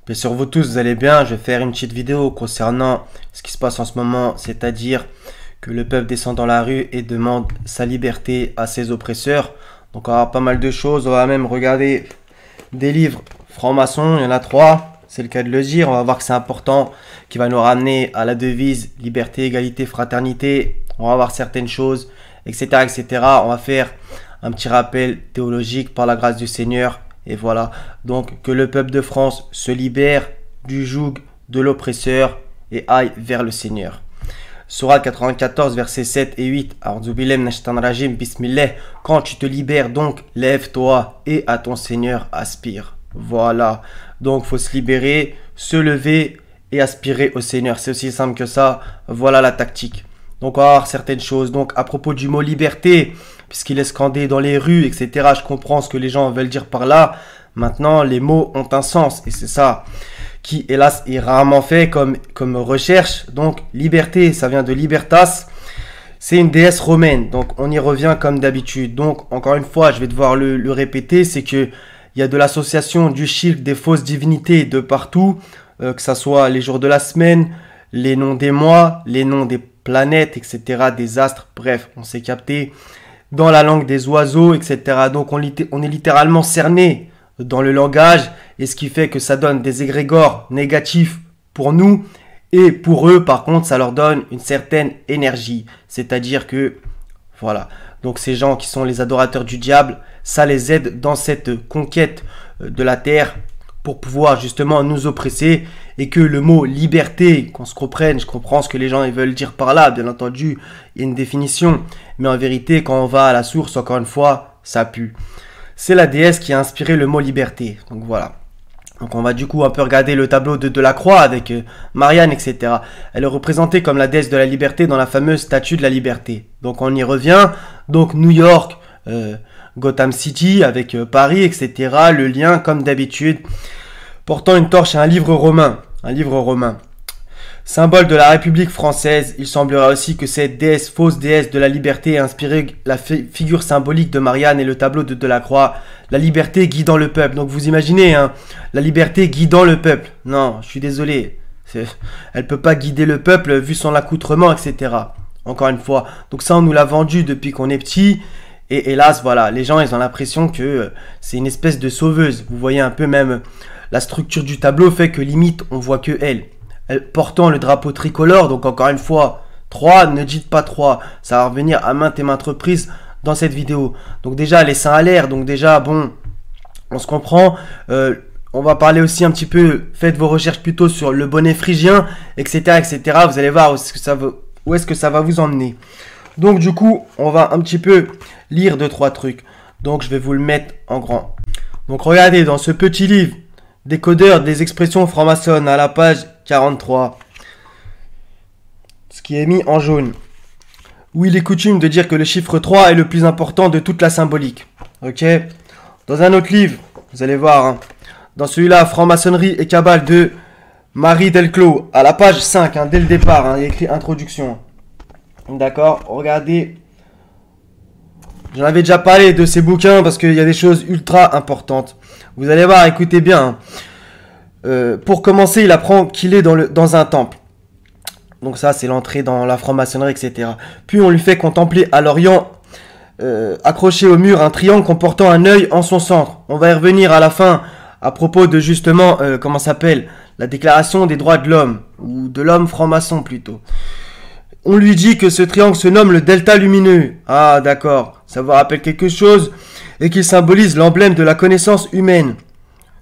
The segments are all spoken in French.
Bien sûr, vous tous, vous allez bien. Je vais faire une petite vidéo concernant ce qui se passe en ce moment, c'est-à-dire que le peuple descend dans la rue et demande sa liberté à ses oppresseurs. Donc, on va avoir pas mal de choses. On va même regarder des livres francs-maçons. Il y en a 3. C'est le cas de le dire. On va voir que c'est important, qui va nous ramener à la devise liberté, égalité, fraternité. On va voir certaines choses, etc., etc. On va faire un petit rappel théologique par la grâce du Seigneur. Et voilà, donc que le peuple de France se libère du joug de l'oppresseur et aille vers le Seigneur. Sourate 94, versets 7 et 8. Bismillah. Quand tu te libères, donc, lève-toi et à ton Seigneur aspire. Voilà, donc faut se libérer, se lever et aspirer au Seigneur. C'est aussi simple que ça. Voilà la tactique. Donc on va voir certaines choses. Donc à propos du mot liberté, puisqu'il est scandé dans les rues, etc. Je comprends ce que les gens veulent dire par là. Maintenant, les mots ont un sens. Et c'est ça qui, hélas, est rarement fait comme recherche. Donc liberté, ça vient de libertas. C'est une déesse romaine. Donc on y revient comme d'habitude. Donc encore une fois, je vais devoir le répéter. C'est que il y a de l'association du shirk, des fausses divinités de partout. Que ça soit les jours de la semaine, les noms des mois, les noms des planètes, etc., des astres, bref, on s'est capté dans la langue des oiseaux, etc. Donc on est littéralement cerné dans le langage, et ce qui fait que ça donne des égrégores négatifs pour nous, et pour eux, par contre, ça leur donne une certaine énergie. C'est-à-dire que, voilà, donc ces gens qui sont les adorateurs du diable, ça les aide dans cette conquête de la terre, pour pouvoir justement nous oppresser, et que le mot liberté, qu'on se comprenne, je comprends ce que les gens ils veulent dire par là, bien entendu, il y a une définition, mais en vérité, quand on va à la source, encore une fois, ça pue. C'est la déesse qui a inspiré le mot liberté, donc voilà. Donc on va du coup un peu regarder le tableau de Delacroix avec Marianne, etc. Elle est représentée comme la déesse de la liberté dans la fameuse statue de la liberté. Donc on y revient, donc New York, Gotham City avec Paris, etc. Le lien, comme d'habitude, portant une torche à un livre romain. Un livre romain. Symbole de la République française, il semblerait aussi que cette déesse, fausse déesse de la liberté, ait inspiré la figure symbolique de Marianne et le tableau de Delacroix. La liberté guidant le peuple. Donc vous imaginez, hein, la liberté guidant le peuple. Non, je suis désolé. Elle peut pas guider le peuple vu son accoutrement, etc. Encore une fois. Donc ça, on nous l'a vendu depuis qu'on est petit. Et hélas, voilà, les gens, ils ont l'impression que c'est une espèce de sauveuse. Vous voyez un peu même la structure du tableau fait que limite, on voit que elle portant le drapeau tricolore. Donc encore une fois, 3, ne dites pas 3. Ça va revenir à maintes et maintes reprises dans cette vidéo. Donc déjà, les seins à l'air. Donc déjà, bon, on se comprend. On va parler aussi un petit peu, faites vos recherches plutôt sur le bonnet phrygien, etc., etc. Vous allez voir où est-ce que ça va vous emmener. Donc du coup, on va un petit peu lire 2-3 trucs. Donc je vais vous le mettre en grand. Donc regardez, dans ce petit livre, décodeur des expressions franc-maçonnes à la page 43, ce qui est mis en jaune, où il est coutume de dire que le chiffre 3 est le plus important de toute la symbolique. Ok. Dans un autre livre, vous allez voir, hein, dans celui-là, franc-maçonnerie et cabale de Marie Delclos, à la page 5, hein, dès le départ, hein, il y a écrit introduction. D'accord, regardez. J'en avais déjà parlé de ces bouquins parce qu'il y a des choses ultra importantes. Vous allez voir, écoutez bien. Pour commencer, il apprend qu'il est dans un temple. Donc ça, c'est l'entrée dans la franc-maçonnerie, etc. Puis on lui fait contempler à l'Orient, accroché au mur, un triangle comportant un œil en son centre. On va y revenir à la fin à propos de justement, comment s'appelle, la déclaration des droits de l'homme, ou de l'homme franc-maçon plutôt. On lui dit que ce triangle se nomme le delta lumineux. Ah, d'accord. Ça vous rappelle quelque chose. Et qu'il symbolise l'emblème de la connaissance humaine,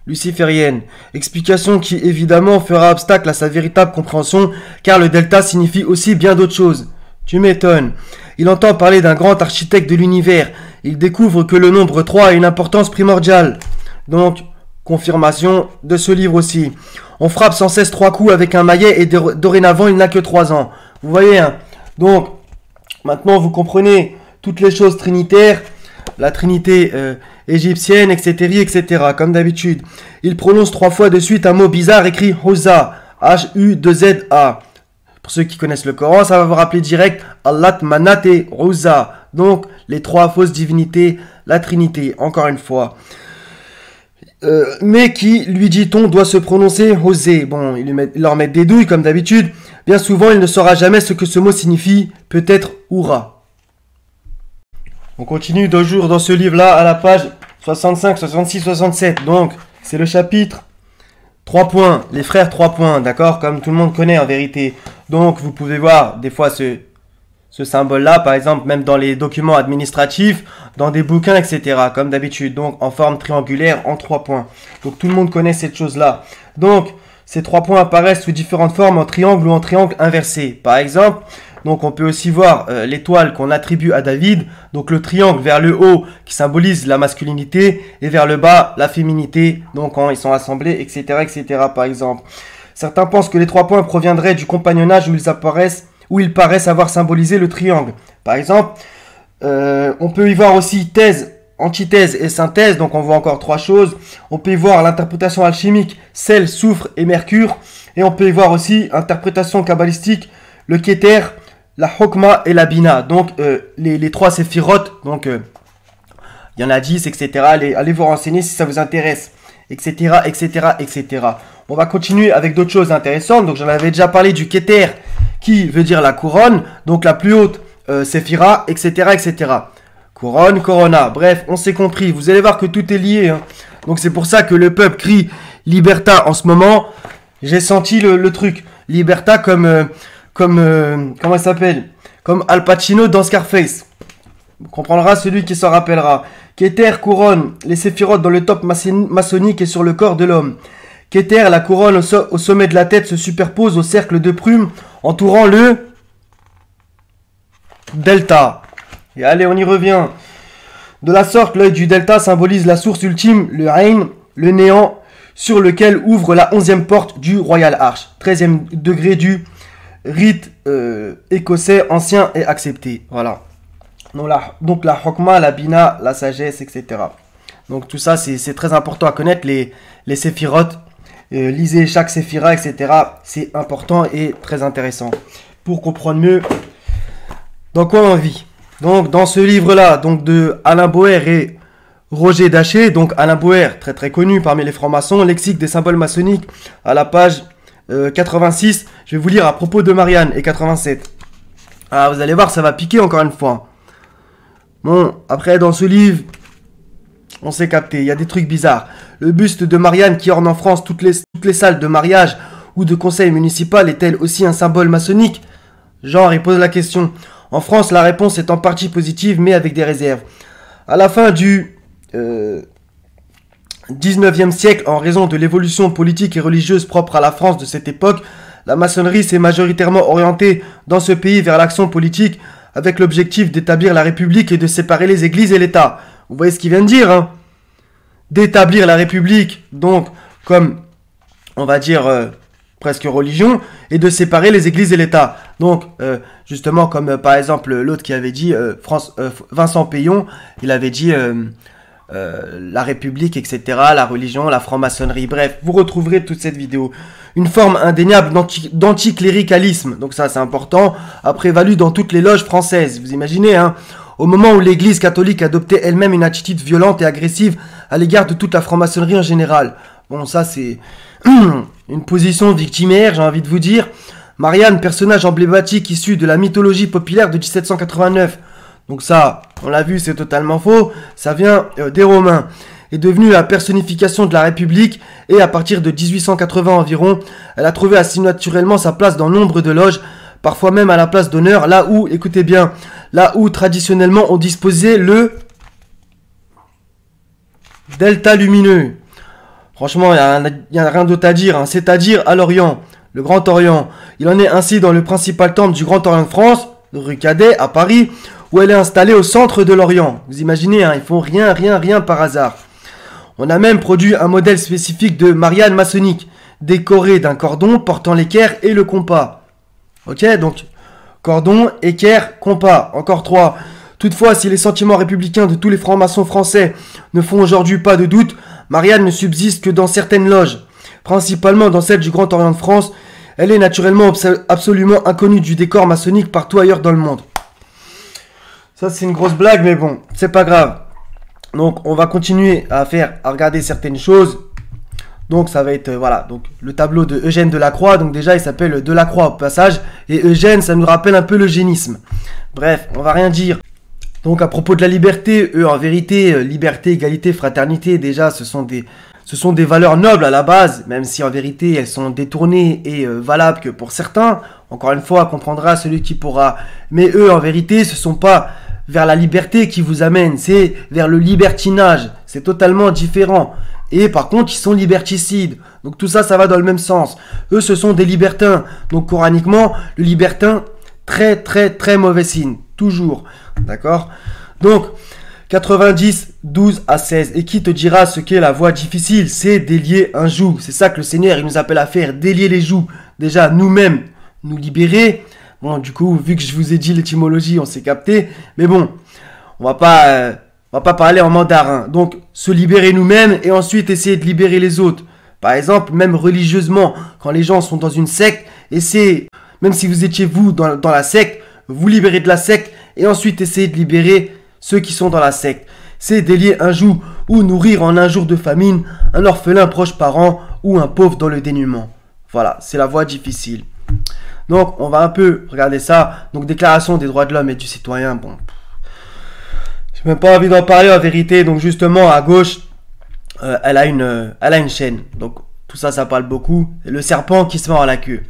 luciférienne. Explication qui, évidemment, fera obstacle à sa véritable compréhension, car le delta signifie aussi bien d'autres choses. Tu m'étonnes. Il entend parler d'un grand architecte de l'univers. Il découvre que le nombre 3 a une importance primordiale. Donc, confirmation de ce livre aussi. On frappe sans cesse 3 coups avec un maillet et dorénavant, il n'a que 3 ans. Vous voyez, hein. Donc, maintenant, vous comprenez toutes les choses trinitaires, la trinité égyptienne, etc., etc., comme d'habitude. Il prononce 3 fois de suite un mot bizarre écrit Huza, H-U-2-Z-A. Pour ceux qui connaissent le Coran, ça va vous rappeler direct Allat, Manat et Huza. Donc, les 3 fausses divinités, la trinité, encore une fois. mais qui, lui dit-on, doit se prononcer José. Bon, ils leur mettent des douilles comme d'habitude. Bien souvent, il ne saura jamais ce que ce mot signifie, peut-être Oura. On continue toujours dans ce livre-là à la page 65, 66, 67. Donc, c'est le chapitre 3 points, les frères 3 points, d'accord? Comme tout le monde connaît en vérité. Donc, vous pouvez voir des fois ce symbole-là, par exemple, même dans les documents administratifs, dans des bouquins, etc. Comme d'habitude, donc en forme triangulaire, en 3 points. Donc, tout le monde connaît cette chose-là. Donc, ces 3 points apparaissent sous différentes formes, en triangle ou en triangle inversé. Par exemple, donc on peut aussi voir l'étoile qu'on attribue à David. Donc, le triangle vers le haut qui symbolise la masculinité et vers le bas, la féminité. Donc, quand ils sont assemblés, etc., etc., par exemple. Certains pensent que les 3 points proviendraient du compagnonnage où ils paraissent avoir symbolisé le triangle. Par exemple, on peut y voir aussi thèse, antithèse et synthèse, donc on voit encore 3 choses. On peut y voir l'interprétation alchimique, sel, soufre et mercure. Et on peut y voir aussi interprétation kabbalistique, le Keter, la Hokma et la Bina. Donc les 3 séphirotes, donc il y en a 10, etc. Allez vous renseigner si ça vous intéresse, etc., etc., etc. On va continuer avec d'autres choses intéressantes. Donc j'en avais déjà parlé du Keter, qui veut dire la couronne, donc la plus haute séphira, etc., etc. Couronne, corona, bref, on s'est compris. Vous allez voir que tout est lié. Hein. Donc c'est pour ça que le peuple crie Liberta en ce moment. J'ai senti le truc. Liberta comme comment il s'appelle? Comme Al Pacino dans Scarface. On comprendra celui qui s'en rappellera. Keter, couronne, les séphirotes dans le top maçonnique et sur le corps de l'homme. Keter, la couronne au sommet de la tête se superpose au cercle de prumes entourant le delta. Et allez, on y revient. De la sorte, l'œil du delta symbolise la source ultime, le Ain, le néant, sur lequel ouvre la 11e porte du Royal Arch. 13e degré du rite écossais ancien et accepté. Voilà. Donc la Hokma, la Bina, la sagesse, etc. Donc tout ça, c'est très important à connaître, les séphirotes. Lisez chaque séphira, etc. C'est important et très intéressant pour comprendre mieux dans quoi on vit. Donc dans ce livre-là, donc de Alain Boer et Roger Daché, donc Alain Boer, très très connu parmi les francs-maçons, lexique des symboles maçonniques, à la page 86, je vais vous lire à propos de Marianne, et 87. Ah, vous allez voir, ça va piquer encore une fois. Bon, après dans ce livre, on s'est capté, il y a des trucs bizarres. Le buste de Marianne qui orne en France toutes les salles de mariage ou de conseil municipal est-elle aussi un symbole maçonnique? Genre, il pose la question. En France, la réponse est en partie positive, mais avec des réserves. À la fin du 19e siècle, en raison de l'évolution politique et religieuse propre à la France de cette époque, la maçonnerie s'est majoritairement orientée dans ce pays vers l'action politique avec l'objectif d'établir la République et de séparer les églises et l'État. Vous voyez ce qu'il vient de dire, hein? D'établir la République, donc, comme, on va dire, presque religion, et de séparer les églises et l'État. Donc, justement, comme par exemple l'autre qui avait dit, Vincent Payon, il avait dit la République, etc., la religion, la franc-maçonnerie, bref, vous retrouverez toute cette vidéo. Une forme indéniable d'anticléricalisme, donc ça c'est important, a prévalu dans toutes les loges françaises, vous imaginez, hein? Au moment où l'Église catholique adoptait elle-même une attitude violente et agressive à l'égard de toute la franc-maçonnerie en général. Bon, ça c'est une position victimaire, j'ai envie de vous dire. Marianne, personnage emblématique issu de la mythologie populaire de 1789. Donc ça, on l'a vu, c'est totalement faux. Ça vient des Romains. Est devenue la personnification de la République et à partir de 1880 environ, elle a trouvé assez naturellement sa place dans nombre de loges, parfois même à la place d'honneur, là où, écoutez bien, là où traditionnellement on disposait le delta lumineux. Franchement, il n'y a rien d'autre à dire, hein. C'est-à-dire à l'Orient, le Grand Orient. Il en est ainsi dans le principal temple du Grand Orient de France, rue Cadet, à Paris, où elle est installée au centre de l'Orient. Vous imaginez, hein, ils font rien par hasard. On a même produit un modèle spécifique de Marianne maçonnique, décoré d'un cordon portant l'équerre et le compas. Ok, donc cordon, équerre, compas, encore 3. Toutefois, si les sentiments républicains de tous les francs-maçons français ne font aujourd'hui pas de doute, Marianne ne subsiste que dans certaines loges, principalement dans celle du Grand Orient de France. Elle est naturellement absolument inconnue du décor maçonnique partout ailleurs dans le monde. Ça, c'est une grosse blague, mais bon, c'est pas grave. Donc on va continuer à regarder certaines choses. Donc ça va être, voilà, donc le tableau de Eugène Delacroix. Donc déjà il s'appelle Delacroix au passage. Et Eugène, ça nous rappelle un peu l'eugénisme. Bref, on va rien dire. Donc à propos de la liberté, eux en vérité, liberté, égalité, fraternité, déjà ce sont des valeurs nobles à la base, même si en vérité elles sont détournées et valables que pour certains. Encore une fois, comprendra celui qui pourra. Mais eux en vérité, ce sont pas vers la liberté qui vous amènent, c'est vers le libertinage. C'est totalement différent. Et par contre, ils sont liberticides. Donc tout ça, ça va dans le même sens. Eux, ce sont des libertins. Donc coraniquement, le libertin, très très très mauvais signe. Toujours. D'accord? Donc, 90, 12 à 16. Et qui te dira ce qu'est la voie difficile? C'est délier un joug. C'est ça que le Seigneur, il nous appelle à faire. Délier les jougs. Déjà, nous-mêmes, nous libérer. Bon, du coup, vu que je vous ai dit l'étymologie, on s'est capté. Mais bon, on va pas parler en mandarin. Donc, se libérer nous-mêmes et ensuite essayer de libérer les autres. Par exemple, même religieusement, quand les gens sont dans une secte, essayez, même si vous étiez vous dans la secte, vous libérez de la secte et ensuite essayez de libérer ceux qui sont dans la secte. C'est délier un joug ou nourrir en un jour de famine un orphelin proche parent ou un pauvre dans le dénuement. Voilà, c'est la voie difficile. Donc, on va un peu regarder ça. Donc, déclaration des droits de l'homme et du citoyen. Bon, j'ai même pas envie d'en parler en vérité. Donc, justement, à gauche, elle a une chaîne. Donc, tout ça, ça parle beaucoup. Le serpent qui se mord à la queue.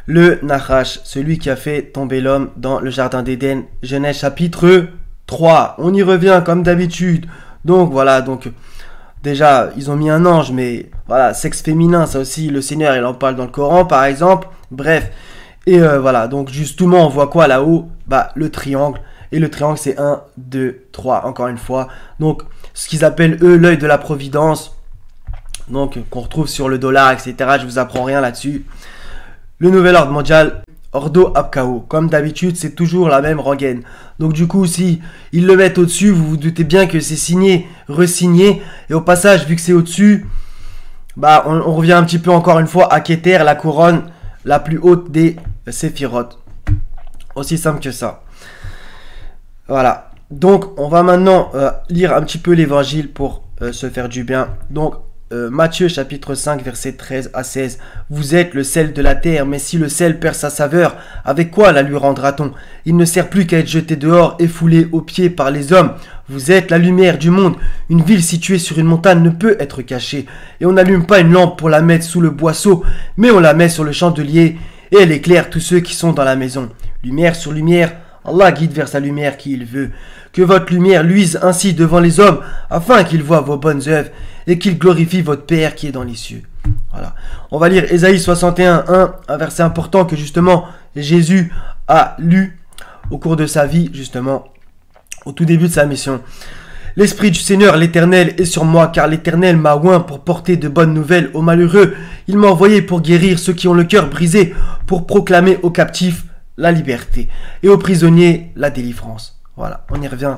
Le Nachash, celui qui a fait tomber l'homme dans le jardin d'Éden. Genèse chapitre 3. On y revient comme d'habitude. Donc, voilà. Donc, déjà, ils ont mis un ange, mais voilà, sexe féminin, ça aussi, le Seigneur, il en parle dans le Coran, par exemple. Bref. Et voilà, donc justement, on voit quoi là-haut? Bah, le triangle. Et le triangle, c'est 1, 2, 3, encore une fois. Donc, ce qu'ils appellent, eux, l'œil de la providence. Donc, qu'on retrouve sur le dollar, etc. Je vous apprends rien là-dessus. Le nouvel ordre mondial, Ordo Abkao. Comme d'habitude, c'est toujours la même rengaine. Donc, du coup, si ils le mettent au-dessus, vous vous doutez bien que c'est signé, resigné. Et au passage, vu que c'est au-dessus, bah, on revient un petit peu encore une fois à Keter, la couronne la plus haute des Séphiroth. Aussi simple que ça. Voilà. Donc, on va maintenant lire un petit peu l'évangile pour se faire du bien. Donc, Matthieu chapitre 5, verset 13 à 16. Vous êtes le sel de la terre, mais si le sel perd sa saveur, avec quoi la lui rendra-t-on? Il ne sert plus qu'à être jeté dehors et foulé aux pieds par les hommes. Vous êtes la lumière du monde. Une ville située sur une montagne ne peut être cachée. Et on n'allume pas une lampe pour la mettre sous le boisseau, mais on la met sur le chandelier et elle éclaire tous ceux qui sont dans la maison. Lumière sur lumière, Allah guide vers sa lumière qui il veut. Que votre lumière luise ainsi devant les hommes, afin qu'ils voient vos bonnes œuvres et qu'ils glorifient votre Père qui est dans les cieux. Voilà. On va lire Ésaïe 61, 1, un verset important que justement Jésus a lu au cours de sa vie, justement, au tout début de sa mission. L'Esprit du Seigneur, l'Éternel, est sur moi, car l'Éternel m'a oint pour porter de bonnes nouvelles aux malheureux. Il m'a envoyé pour guérir ceux qui ont le cœur brisé, pour proclamer aux captifs la liberté et aux prisonniers la délivrance. Voilà, on y revient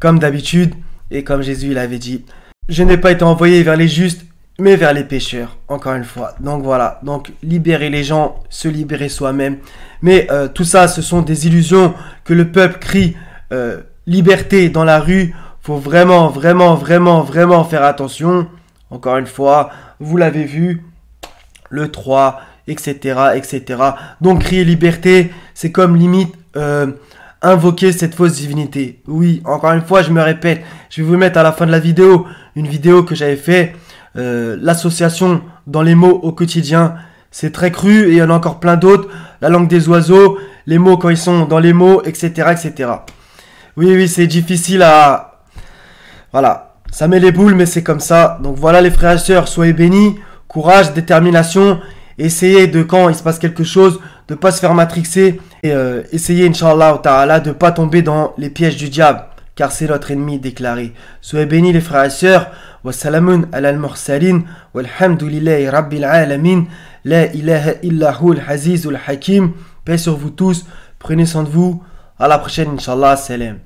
comme d'habitude et comme Jésus l'avait dit. Je n'ai pas été envoyé vers les justes, mais vers les pécheurs, encore une fois. Donc voilà, donc libérer les gens, se libérer soi-même. Mais tout ça, ce sont des illusions que le peuple crie liberté dans la rue. Faut vraiment, vraiment, vraiment, vraiment faire attention. Encore une fois, vous l'avez vu, le 3, etc., etc. Donc crier liberté, c'est comme limite invoquer cette fausse divinité. Oui, encore une fois, je me répète, je vais vous mettre à la fin de la vidéo une vidéo que j'avais fait, l'association dans les mots au quotidien. C'est très cru et il y en a encore plein d'autres. La langue des oiseaux, les mots quand ils sont dans les mots, etc., etc. Oui, oui, c'est difficile à... Voilà, ça met les boules, mais c'est comme ça. Donc voilà les frères et sœurs, soyez bénis, courage, détermination. Essayez de, quand il se passe quelque chose, de ne pas se faire matrixer. Et essayez, Inch'Allah ta'ala, de ne pas tomber dans les pièges du diable, car c'est notre ennemi déclaré. Soyez bénis les frères et sœurs. Wassalamun ala al-mursalin. Walhamdulillahi rabbil alamin. La ilaha illahu al-hazizul hakim. Paix sur vous tous. Prenez soin de vous. À la prochaine, Inch'Allah. Salam.